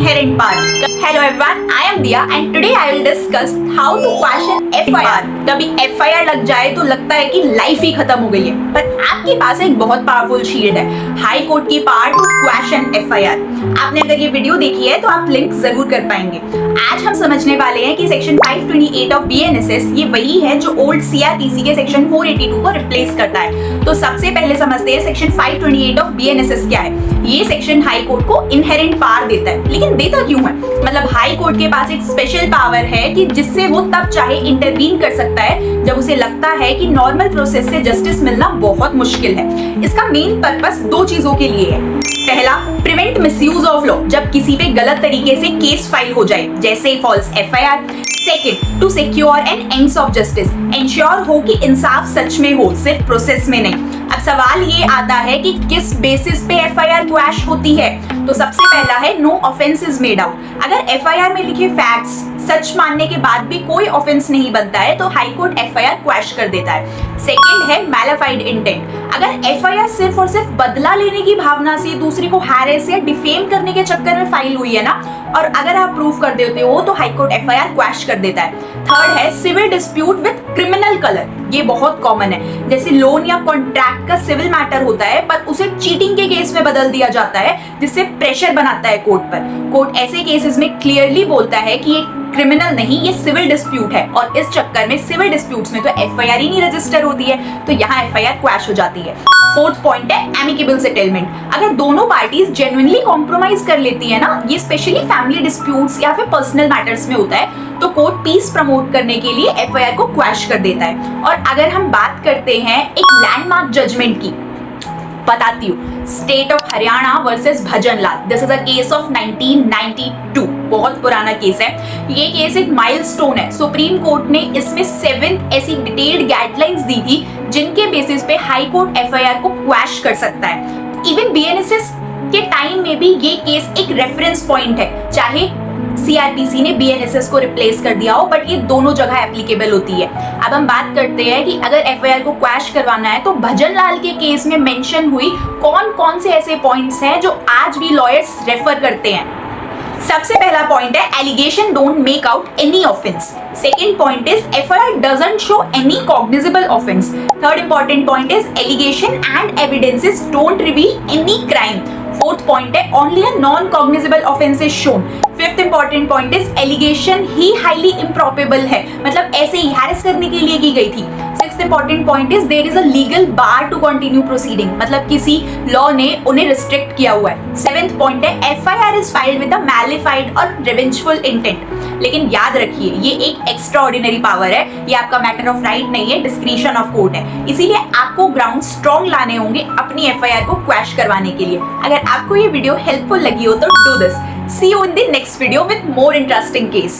inherent power. Hello everyone, I am Diya and today I will discuss how to question FIR. कभी FIR लग जाए तो लगता है कि लाइफ ही खत्म हो गई है, पर आपके पास एक बहुत पावरफुल शील्ड है, हाई कोर्ट की पावर टू क्वेश्चन FIR. आपने अगर ये वीडियो देखी है तो आप लिंक जरूर कर पाएंगे. आज हम समझने वाले हैं कि सेक्शन 528 ऑफ BNSS ये वही है जो ओल्ड CRPC के सेक्शन 482 को रिप्लेस करता है. तो सबसे पहले समझते हैं सेक्शन 528 ऑफ BNSS क्या है. ये सेक्शन हाई कोर्ट को इनहेरेंट पावर देता है, लेकिन देता क्यों है? मतलब हाई कोर्ट के पास एक स्पेशल पावर है कि जिससे वो तब चाहे इंटरवीन कर सकता है जब उसे लगता है कि नॉर्मल प्रोसेस से जस्टिस मिलना बहुत मुश्किल है. इसका मेन पर्पस दो चीजों के लिए है. पहला, प्रिवेंट मिसयूज ऑफ लॉ, जब किसी पे गलत तरीके से केस फाइल हो जाए जैसे false FIR. Second, to secure and ends of justice, ensure हो कि इंसाफ सच में हो, सिर्फ प्रोसेस में नहीं. अब सवाल ये आता है कि किस बेसिस पे FIR क्वैश होती है. तो सबसे पहला है no offence is made out. अगर FIR में लिखे फैक्ट्स सच मानने के बाद भी कोई ऑफेंस नहीं बनता है तो हाई कोर्ट FIR क्वैश कर देता है. सेकेंड है मैलिफाइड इंटेंट. अगर FIR सिर्फ और सिर्फ बदला लेने की भावना से दूसरे को हैरेस या डिफेम करने के चक्कर में फाइल हुई है ना, और अगर आप प्रूफ कर देते हो तो हाई कोर्ट FIR क्वैश कर देता है. थर्ड है civil dispute with criminal colour. ये बहुत कॉमन है, जैसे लोन या कॉन्ट्रैक्ट का सिविल मैटर होता है पर उसे चीटिंग के केस में बदल दिया जाता है जिससे प्रेशर बनाता है कोर्ट पर. कोर्ट ऐसे केसेस में क्लियरली बोलता है कि ये क्रिमिनल नहीं, ये सिविल डिस्प्यूट है, और इस चक्कर में सिविल डिस्प्यूट्स में तो FIR ही नहीं रजिस्टर होती है, तो यहाँ FIR क्वैश हो जाती है. फोर्थ पॉइंट है एमिकेबल सेटलमेंट. अगर दोनों पार्टीज जेन्युइनली कॉम्प्रोमाइज कर लेती है ना, ये स्पेशली फैमिली डिस्प्यूट्स या फिर पर्सनल मैटर्स में होता है, तो कोर्ट पीस प्रमोट करने के लिए FIR को क्वैश कर देता है. और अगर हम बात करते हैं एक लैंडमार्क जजमेंट की, बताती हूँ, state of Haryana versus Bhajanlal. This is a case of 1992. बहुत पुराना केस है. ये केस एक माइलस्टोन है. सुप्रीम कोर्ट ने इसमें 7 ऐसी डिटेल्ड गाइडलाइंस दी थी जिनके बेसिस पे हाई कोर्ट FIR को क्वैश कर सकता है. इवन BNSS के टाइम में भी ये केस एक रेफरेंस पॉइंट है, चाहे CRPC ने BNSS को रिप्लेस कर दिया हो, बट ये दोनों जगह एप्लीकेबल होती है. अब हम बात करते हैं कि अगर FIR को क्वैश करवाना है तो भजनलाल के केस में मेंशन हुई कौन कौन से ऐसे पॉइंट्स हैं जो आज भी लॉयर्स रेफर करते हैं. सबसे पहला पॉइंट है allegation don't make out any offence. Second point is FIR doesn't show any cognizable offence. Third important point is allegation and evidences don't reveal any crime. Fourth point है only a non cognizable offence is shown. Fifth important point is allegation ही highly improbable है, मतलब ऐसे ही harass करने के लिए की गई थी. Sixth important point is there is a legal bar to continue proceeding, मतलब किसी लॉ ने उन्हें रिस्ट्रिक्ट किया हुआ है. सेवेंथ पॉइंट है FIR is filed with a mala fide और रिवेंजफुल इंटेंट. लेकिन याद रखिए ये एक एक्स्ट्रा ऑर्डिनरी पावर है, ये आपका मैटर ऑफ राइट नहीं है, डिस्क्रिशन ऑफ कोर्ट है. इसीलिए आपको ग्राउंड स्ट्रॉन्ग लाने होंगे अपनी FIR को क्वैश करवाने के लिए. अगर आपको ये वीडियो हेल्पफुल लगी हो तो do this. See you in the next video with more interesting case.